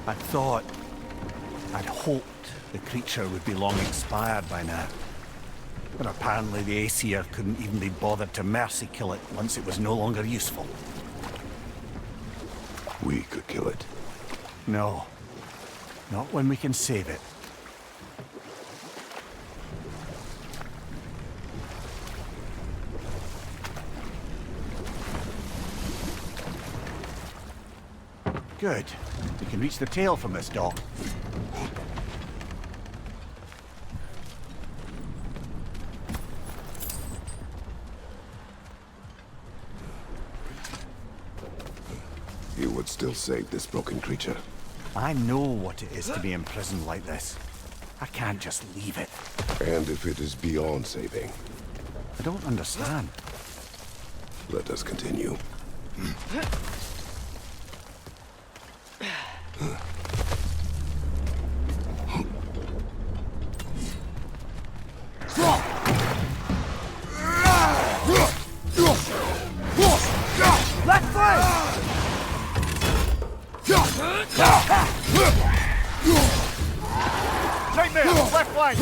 I'd hoped the creature would be long expired by now. But apparently the Aesir couldn't even be bothered to mercy kill it once it was no longer useful. We could kill it. No. Not when we can save it. Good. We can reach the tail from this dock. You would still save this broken creature. I know what it is to be imprisoned like this. I can't just leave it. And if it is beyond saving? I don't understand. Let us continue. Left flank! Nightmare! Left flank!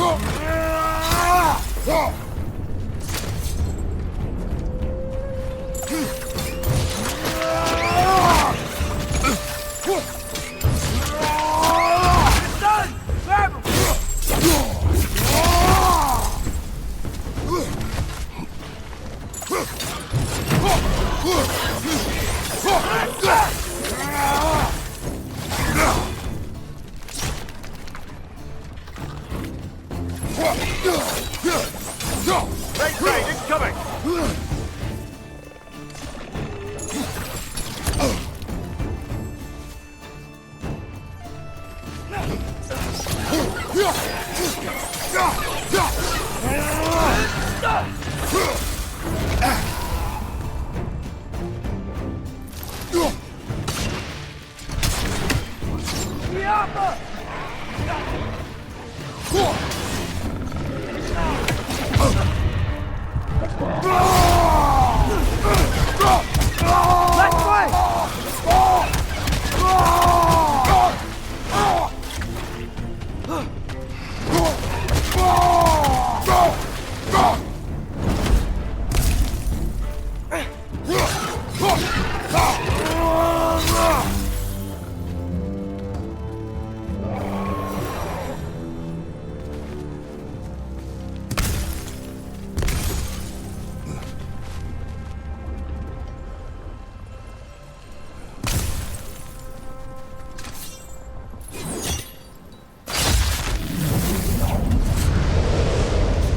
It's done! Grab him! Right side, incoming!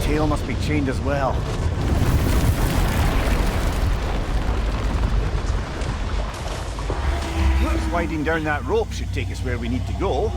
Tail must be chained as well. Sliding down that rope should take us where we need to go.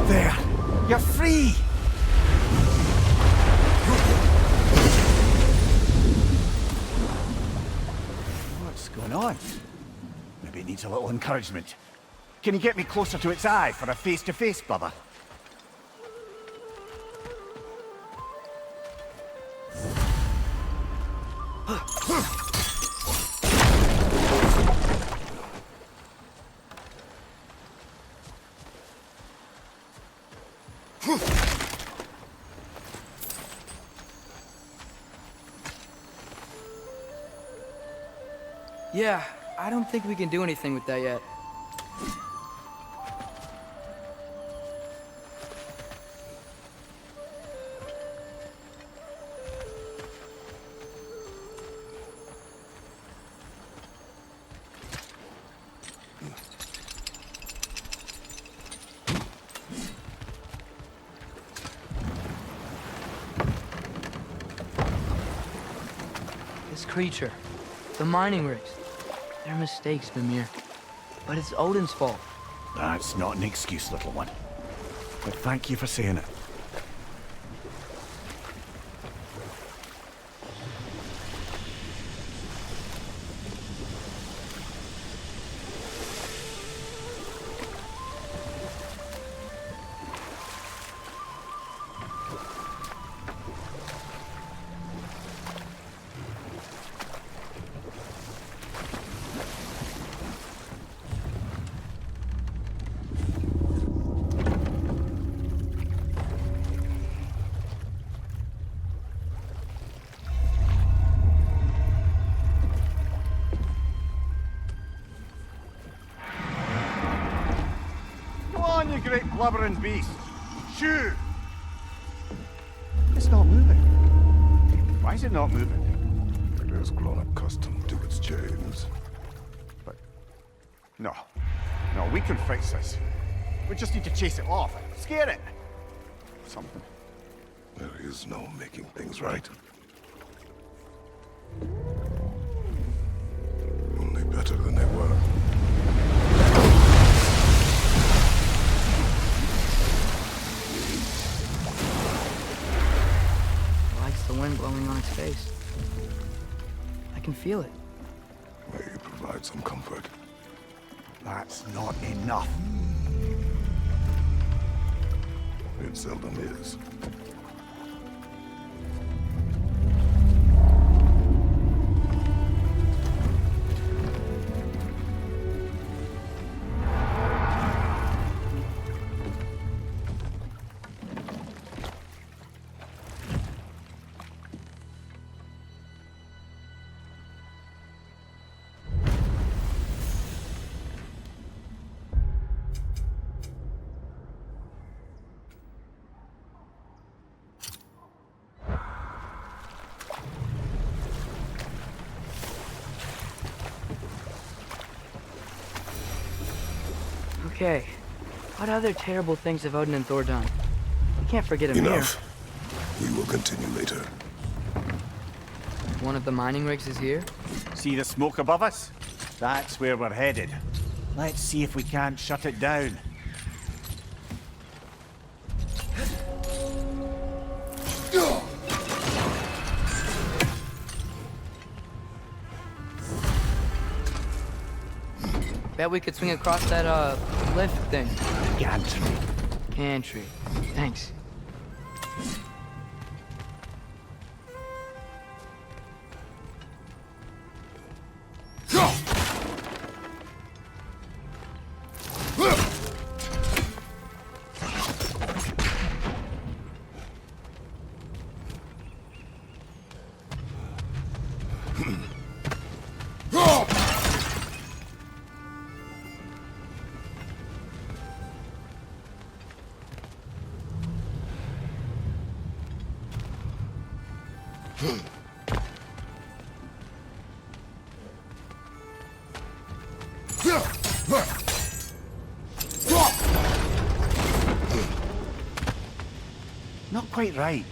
There! You're free! What's going on? Maybe it needs a little encouragement. Can you get me closer to its eye for a face-to-face, brother? Yeah, I don't think we can do anything with that yet. creature, the mining rigs. They're mistakes, Mimir. But it's Odin's fault. That's not an excuse, little one. But thank you for saying it. You great blubbering beast. Shoo! It's not moving. Why is it not moving? It has grown accustomed to its chains. But... No. No, we can fix this. We just need to chase it off. Scare it. Something. There is no making things right. Only better than they were. The wind blowing on its face. I can feel it. May you provide some comfort. That's not enough. It seldom is. Okay. What other terrible things have Odin and Thor done? We can't forget Ymir. Enough. We will continue later. One of the mining rigs is here. See the smoke above us? That's where we're headed. Let's see if we can't shut it down. Bet we could swing across that, lift thing. Gantry. Gantry. Thanks. Not quite right.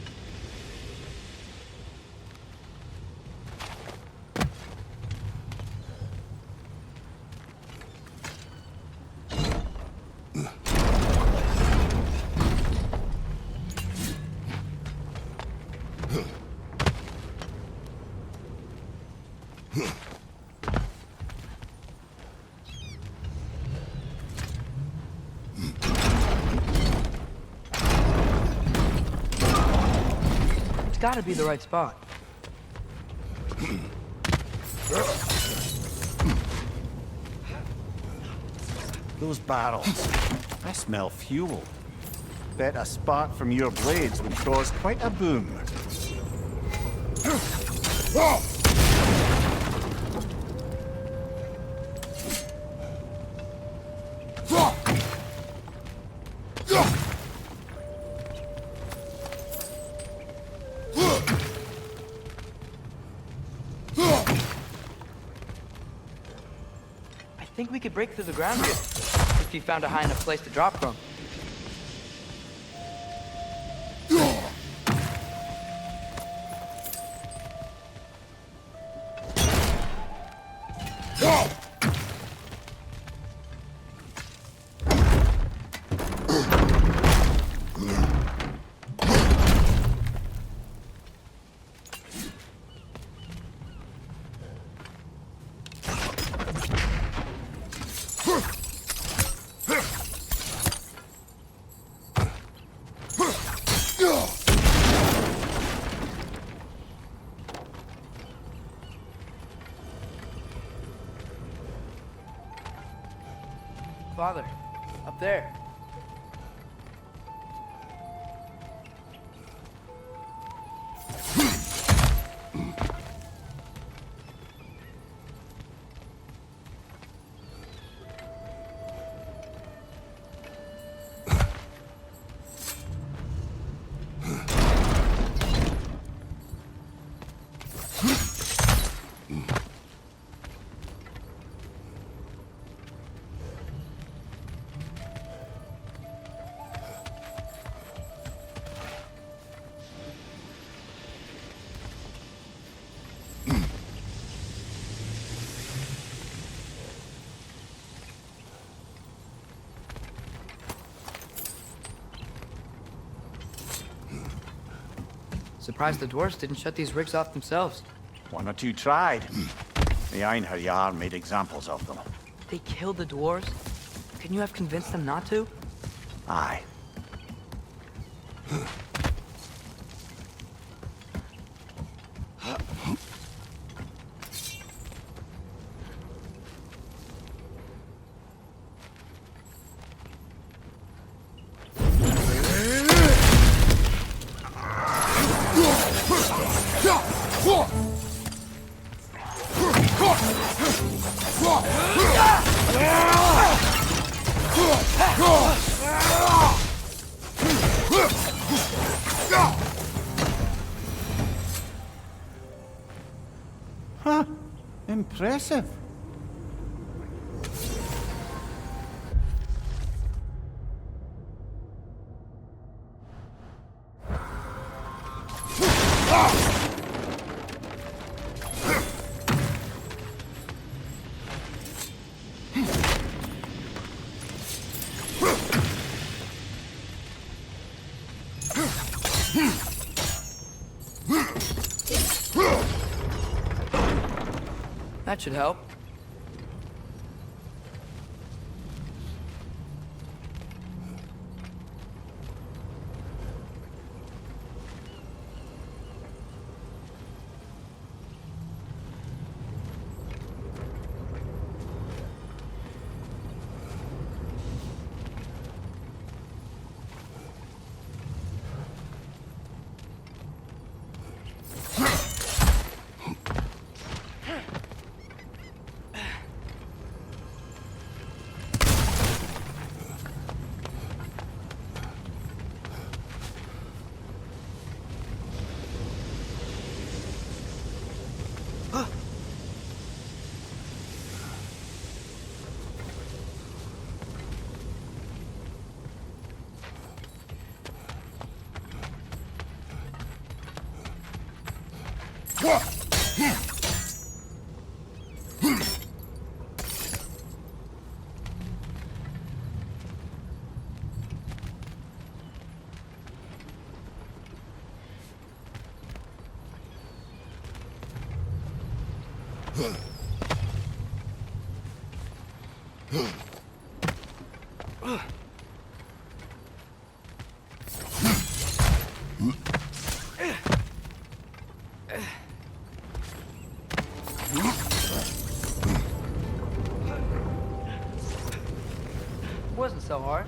Gotta be the right spot. Those barrels. I smell fuel. Bet a spark from your blades would cause quite a boom. I think we could break through the ground here, if you found a high enough place to drop from. Father, up there. Surprised the dwarves didn't shut these rigs off themselves. One or two tried. The Einherjar made examples of them. They killed the dwarves? Couldn't you have convinced them not to? Aye. Huh. Impressive. That should help. Wasn't so hard.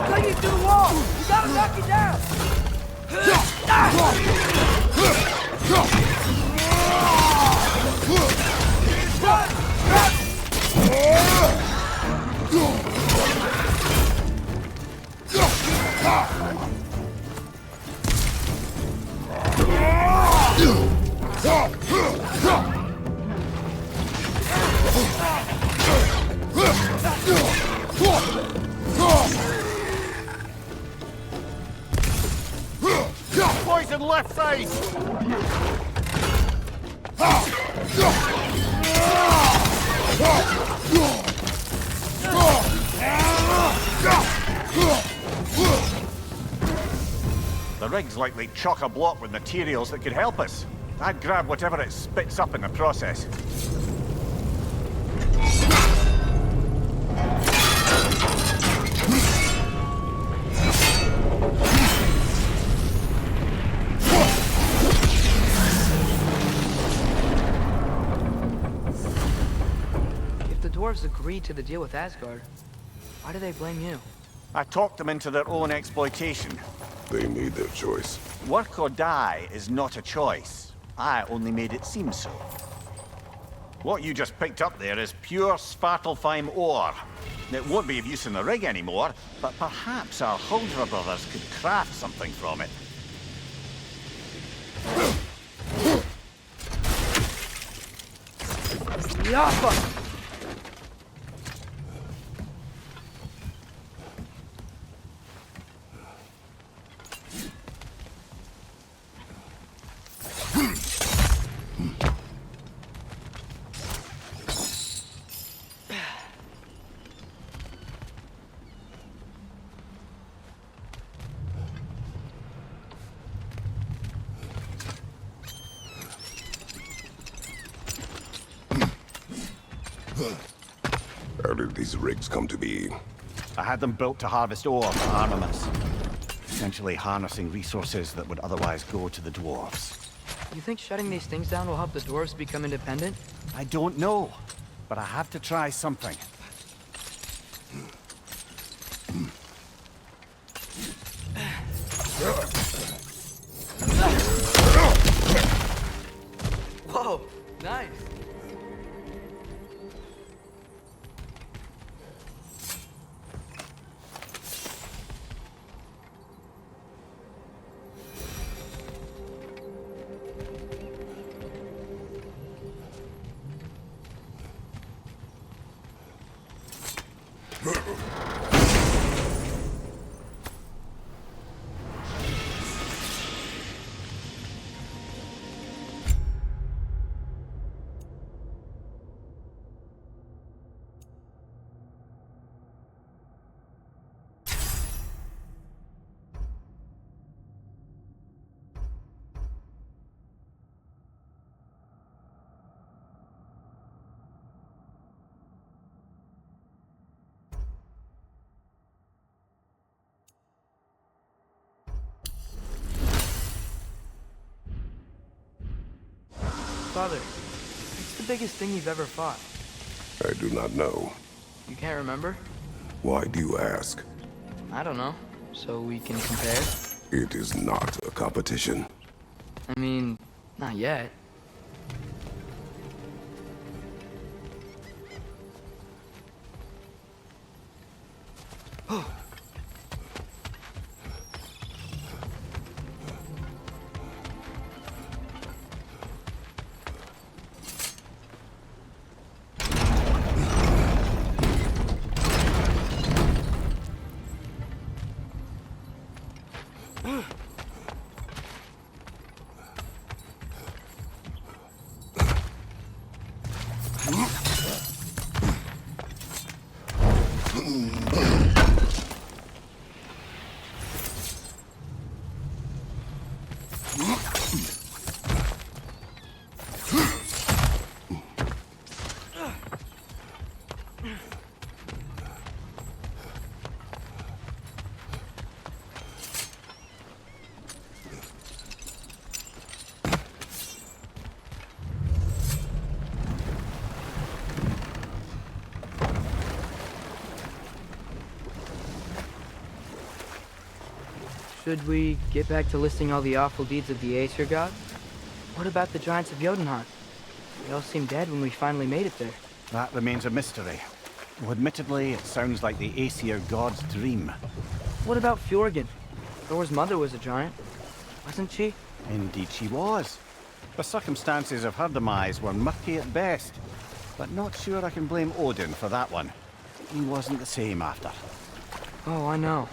Clinging to the wall! You gotta knock it down! Poison left side! The rig's likely chock-a-block with materials that could help us. I'd grab whatever it spits up in the process. If the dwarves agreed to the deal with Asgard, why do they blame you? I talked them into their own exploitation. They made their choice. Work or die is not a choice. I only made it seem so. What you just picked up there is pure Svartalfheim ore. It won't be of use in the rig anymore, but perhaps our Huldra brothers could craft something from it. Yappa! How did these rigs come to be? I had them built to harvest ore for armaments. Essentially harnessing resources that would otherwise go to the dwarves. You think shutting these things down will help the dwarves become independent? I don't know, but I have to try something. Whoa, nice. Father, what's the biggest thing you've ever fought? I do not know. You can't remember? Why do you ask? I don't know. So we can compare? It is not a competition. I mean, Not yet. Should we get back to listing all the awful deeds of the Aesir god? What about the giants of Jotunheim? They all seemed dead when we finally made it there. That remains a mystery. Though admittedly, it sounds like the Aesir god's dream. What about Fjorgyn? Thor's mother was a giant, wasn't she? Indeed she was. The circumstances of her demise were murky at best. But not sure I can blame Odin for that one. He wasn't the same after. Oh, I know.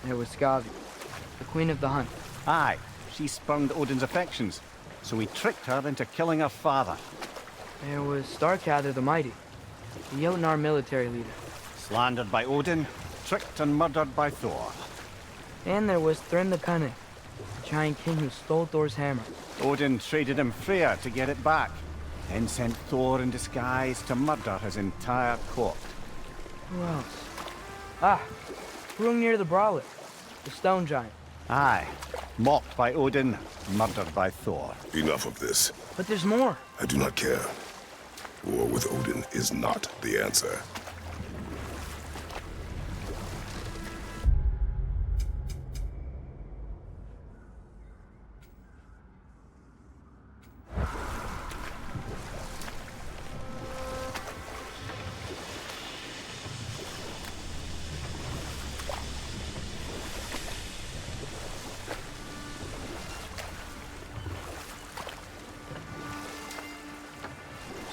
There was Skavi, the queen of the hunt. Aye, she spurned Odin's affections, so he tricked her into killing her father. There was Starkadr the Mighty, the Jotnar military leader. Slandered by Odin, tricked and murdered by Thor. And there was Thrym the Cunning, the giant king who stole Thor's hammer. Odin traded him Freya to get it back, then sent Thor in disguise to murder his entire court. Who else? Ah, Hrungnir the Brawler, the stone giant. Aye, mocked by Odin, murdered by Thor. Enough of this. But there's more. I do not care. War with Odin is not the answer.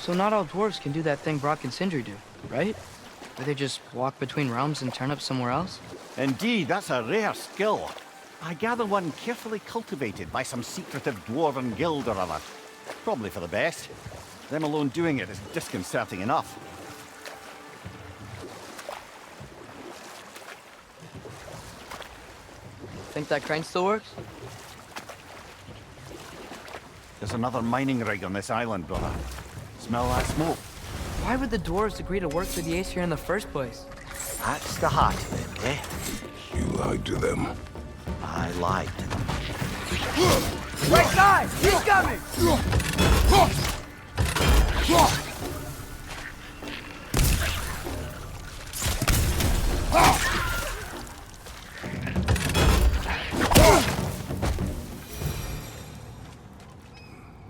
So not all dwarves can do that thing Brock and Sindri do, right? Where they just walk between realms and turn up somewhere else? Indeed, that's a rare skill. I gather one carefully cultivated by some secretive dwarven guild or other. Probably for the best. Them alone doing it is disconcerting enough. Think that crane still works? There's another mining rig on this island, brother. Smell that smoke? Why would the dwarves agree to work for the Aesir in the first place? That's the heart of it, eh? You lied to them. I lied to them. Right side! He's coming!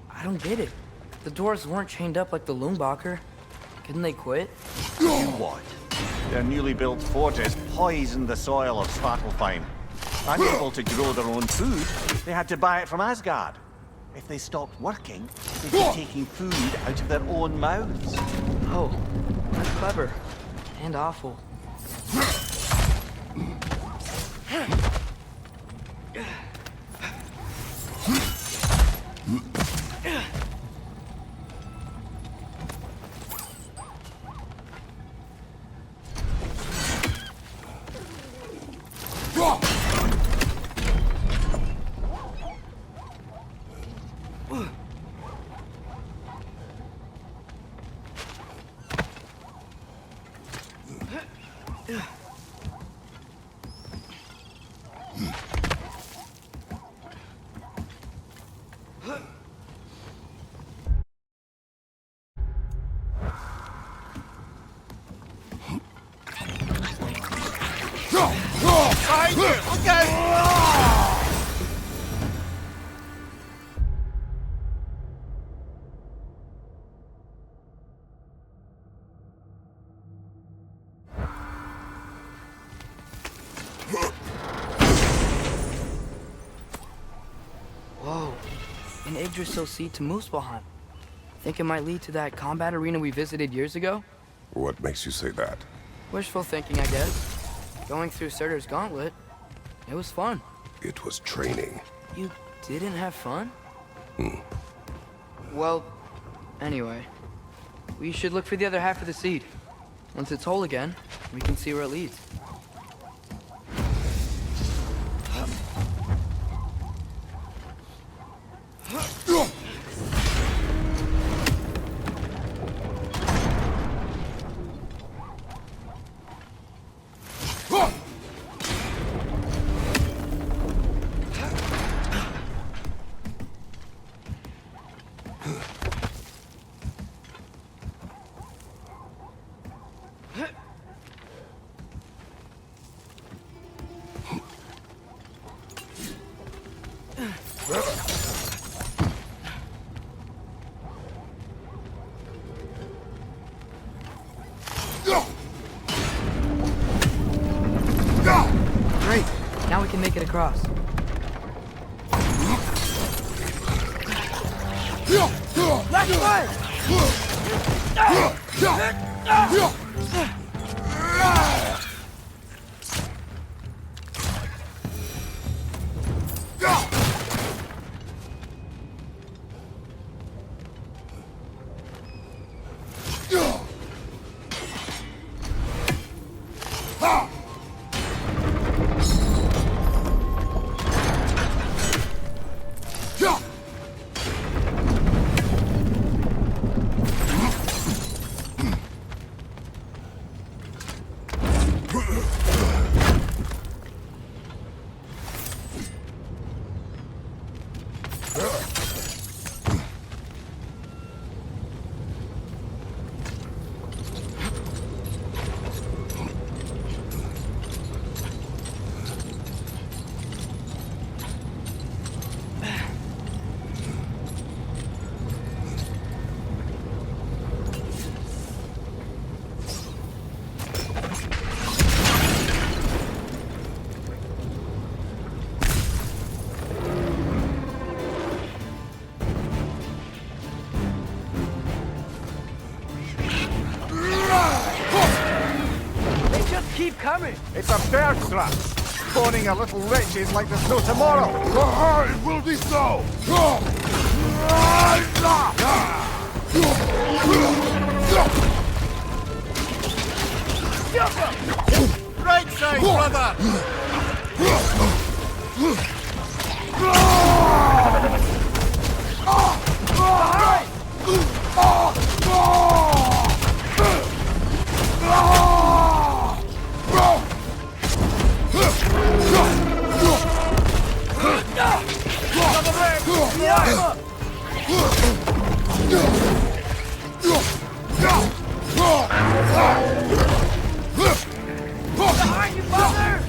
I don't get it. The dwarves weren't chained up like the Loombacher. Couldn't they quit? You what? Their newly built forges poisoned the soil of Svartalfheim. Unable to grow their own food, they had to buy it from Asgard. If they stopped working, they'd be taking food out of their own mouths. Oh, that's clever. And awful. Yggdrasil seed to Muspelheim. Think it might lead to that combat arena we visited years ago? What makes you say that? Wishful thinking, I guess. Going through Surtur's gauntlet, it was fun. It was training. You didn't have fun? Well, anyway, we should look for the other half of the seed. Once it's whole again, we can see where it leads. Great! Now we can make it across. Left foot! Keep coming! It's a bear trap! Spawning a little wretches like there's no tomorrow! It will be so! Right side, brother! Behind you, father!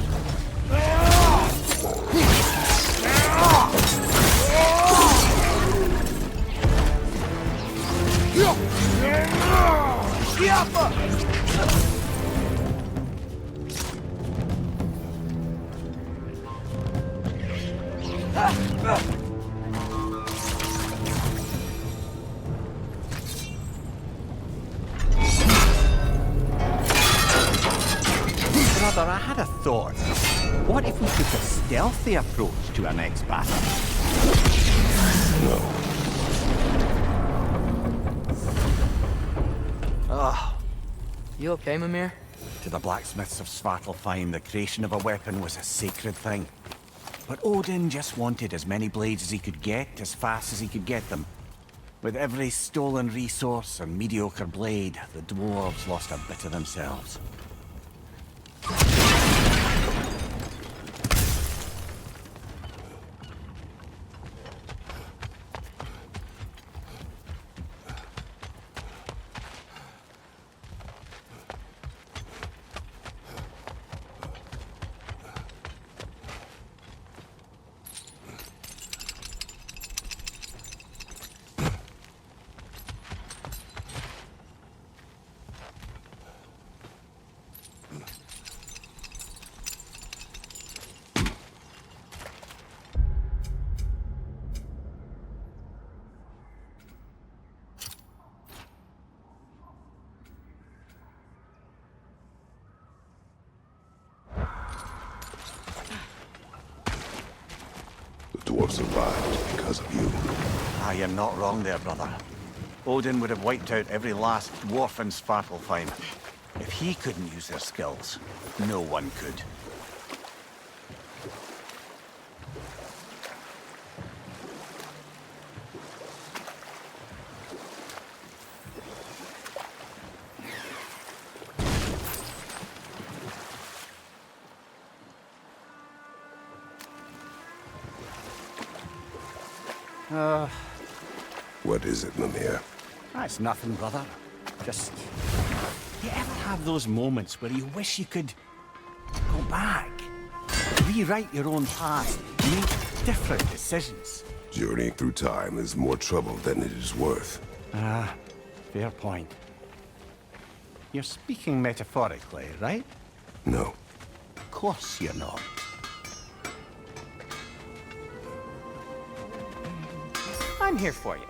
Brother, I had a thought. What if we took a stealthy approach to our next battle? No. Ah, You okay, Mimir? to the blacksmiths of Svartalfheim, the creation of a weapon was a sacred thing. But Odin just wanted as many blades as he could get, as fast as he could get them. With every stolen resource and mediocre blade, the dwarves lost a bit of themselves. War survived because of you. Ah, you're not wrong there, brother. Odin would have wiped out every last dwarf in Svartalfheim. If he couldn't use their skills, no one could. What is it, Mimir? That's nothing, brother. Just... You ever have those moments where you wish you could go back? Rewrite your own past, make different decisions? Journeying through time is more trouble than it is worth. Ah, fair point. You're speaking metaphorically, right? No. Of course you're not. I'm here for you.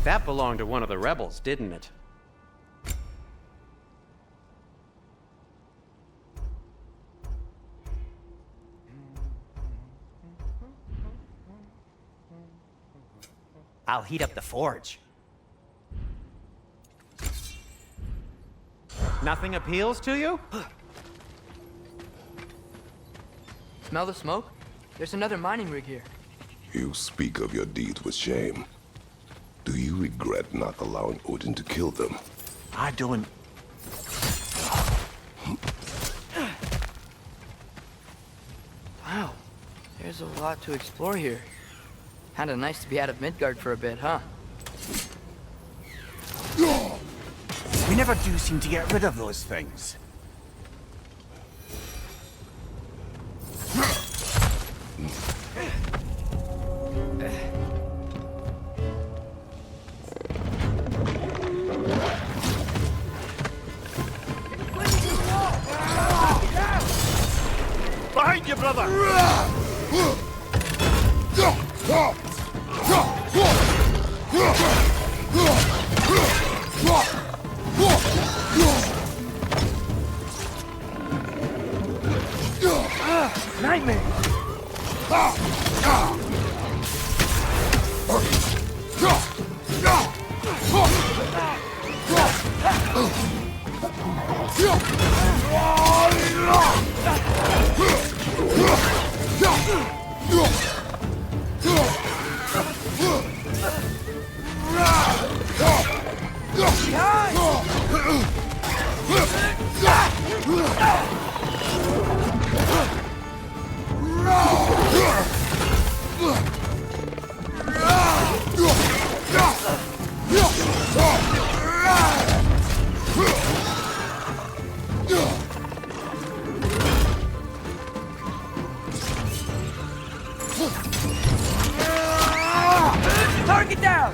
That belonged to one of the rebels, didn't it? I'll heat up the forge. Nothing appeals to you? Smell the smoke? There's another mining rig here. You speak of your deeds with shame. Do you regret not allowing Odin to kill them? I don't... Wow, there's a lot to explore here. Kinda nice to be out of Midgard for a bit, huh? We never do seem to get rid of those things. Behind you, brother! Nightmare! Target down!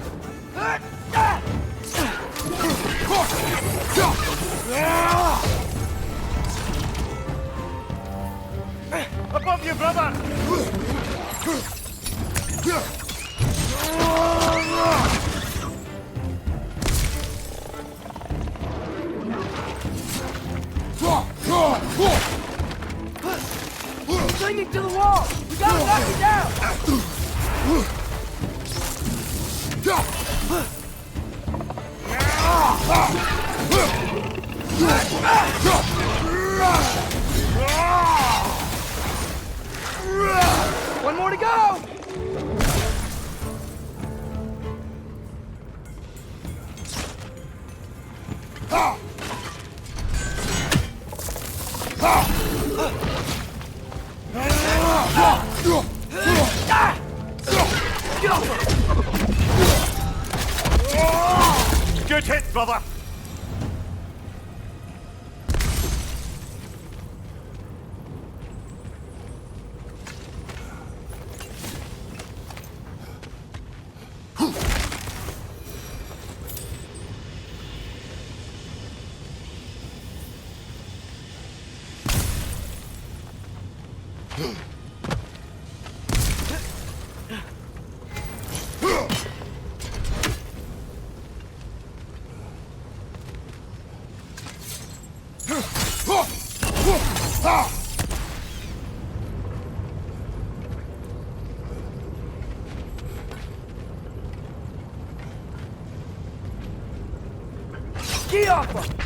Above you, brother! Clinging to the wall! We gotta knock it down! One more to go! Good hit, brother! Get off him!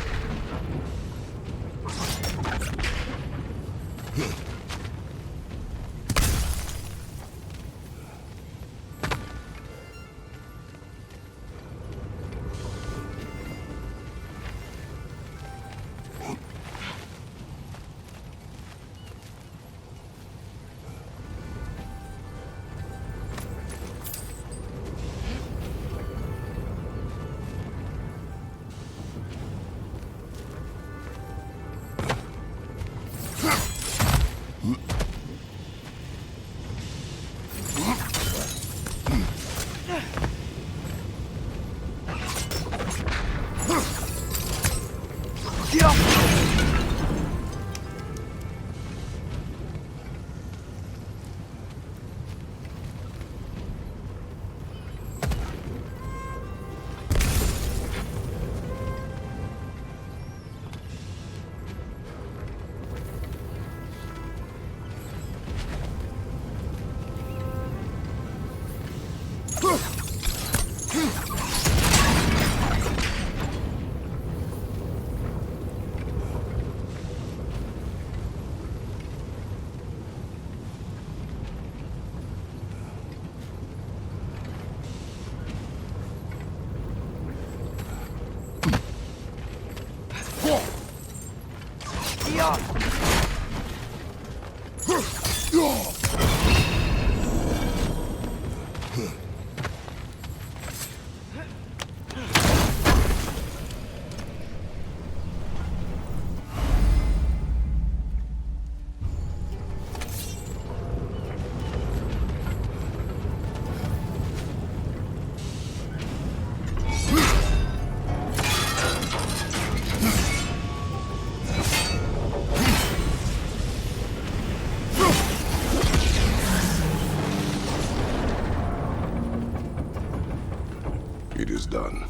It is done.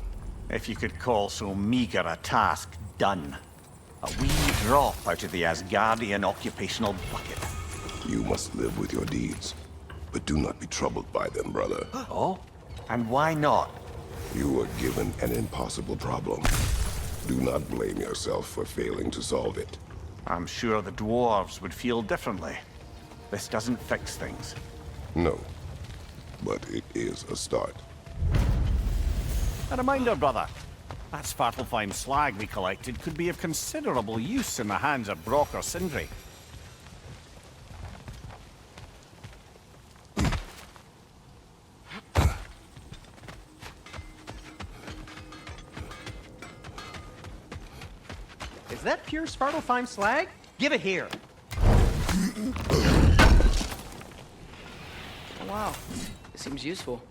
If you could call so meager a task done. A wee drop out of the Asgardian occupational bucket. You must live with your deeds, but do not be troubled by them, brother. Oh? And why not? You were given an impossible problem. Do not blame yourself for failing to solve it. I'm sure the dwarves would feel differently. This doesn't fix things. No, but it is a start. A reminder, brother. That Svartalfheim slag we collected could be of considerable use in the hands of Brock or Sindri. Is that pure Svartalfheim slag? Give it here. Oh, wow. It seems useful.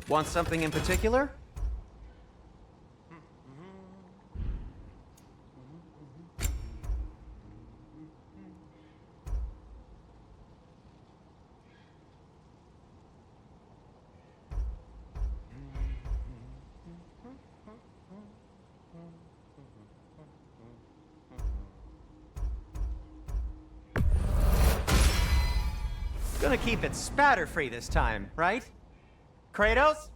Want something in particular? Gonna keep it spatter-free this time, right? Kratos?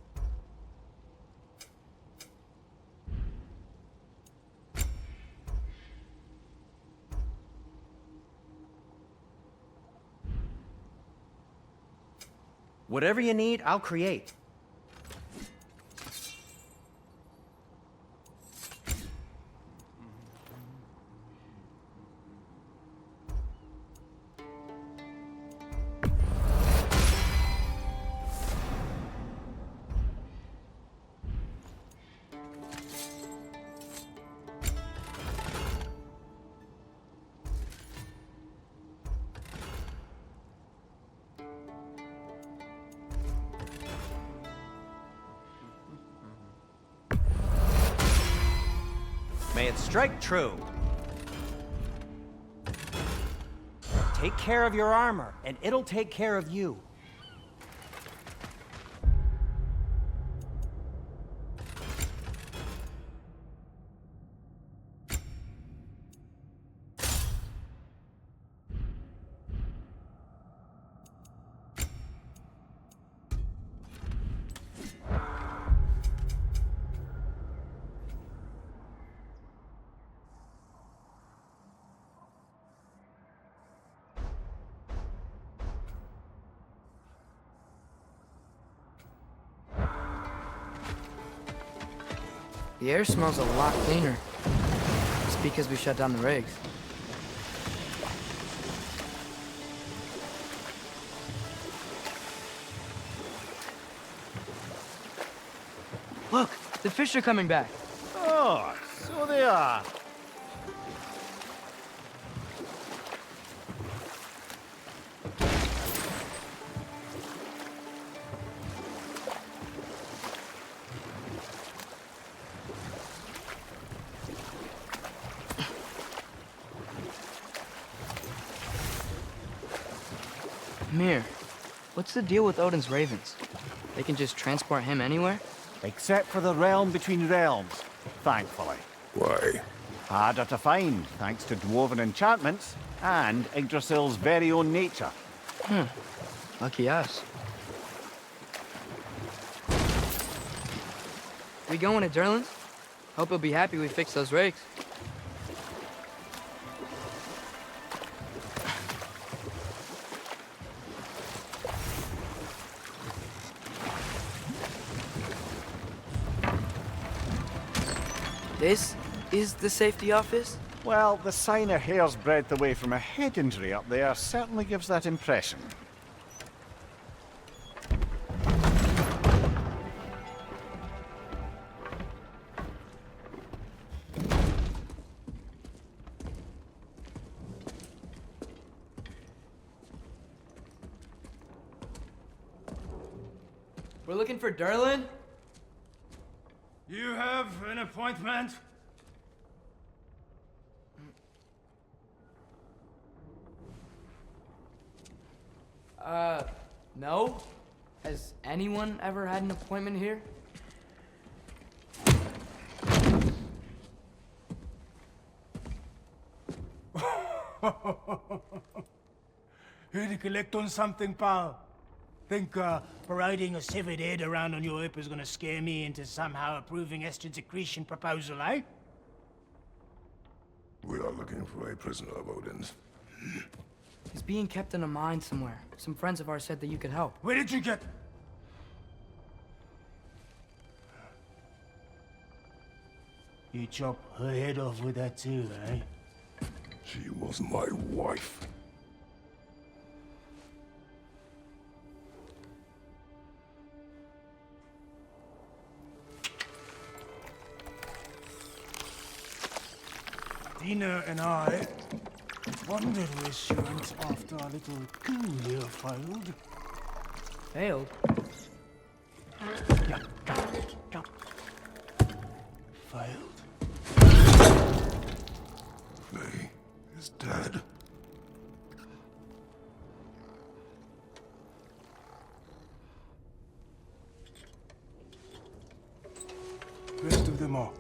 Whatever you need, I'll create. May it strike true. Take care of your armor, and it'll take care of you. The air smells a lot cleaner. It's because we shut down the rigs. Look, the fish are coming back. Oh, so they are. Mir, what's the deal with Odin's ravens? They can just transport him anywhere? Except for the realm between realms, thankfully. Why? Harder to find, thanks to dwarven enchantments and Yggdrasil's very own nature. Lucky us. We going to Durlin's? Hope he'll be happy we fixed those rigs. This is the safety office? Well, the sign a hair's breadth away from a head injury up there certainly gives that impression. We're looking for Durlin? You have an appointment? No. Has anyone ever had an appointment here? Here to collect on something, pal? Think parading a severed head around on your hip is gonna scare me into somehow approving estrogen secretion proposal, eh? We are looking for a prisoner of Odin's. He's being kept in a mine somewhere. Some friends of ours said that you could help. Where did you get... You chop her head off with that too, eh? She was my wife. Dina and I wondered where she went after our little coup here failed. Failed? Yeah, come. Failed. Faye is dead. Rest of them are.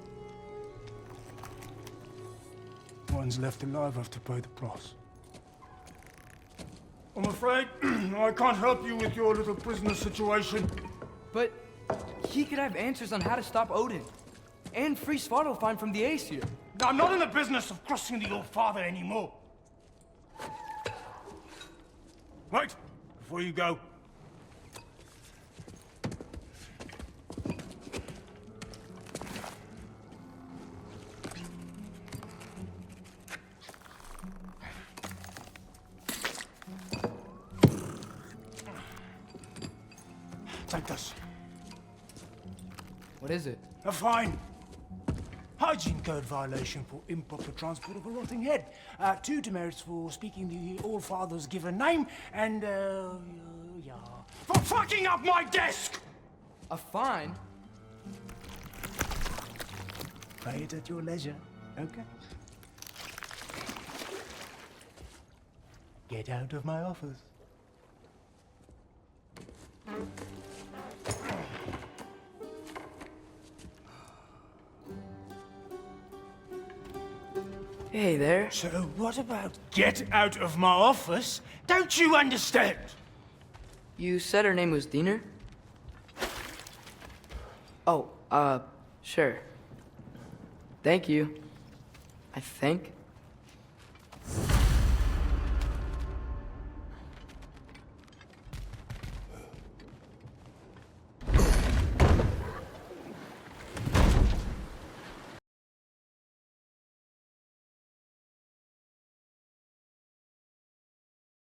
One's left alive have to pay the price. I'm afraid I can't help you with your little prisoner situation. But he could have answers on how to stop Odin. And free Svartalfheim from the Aesir. I'm not in the business of crossing the old father anymore. Right, before you go. Take this. What is it? A fine. Hygiene code violation for improper transport of a rotting head. 2 demerits for speaking the All-Father's given name, and, yeah. For fucking up my desk! A fine? Pay it at your leisure, okay? Get out of my office. Hey there. So what about get out of my office? Don't you understand? You said her name was Diener? Oh, sure. Thank you. I think.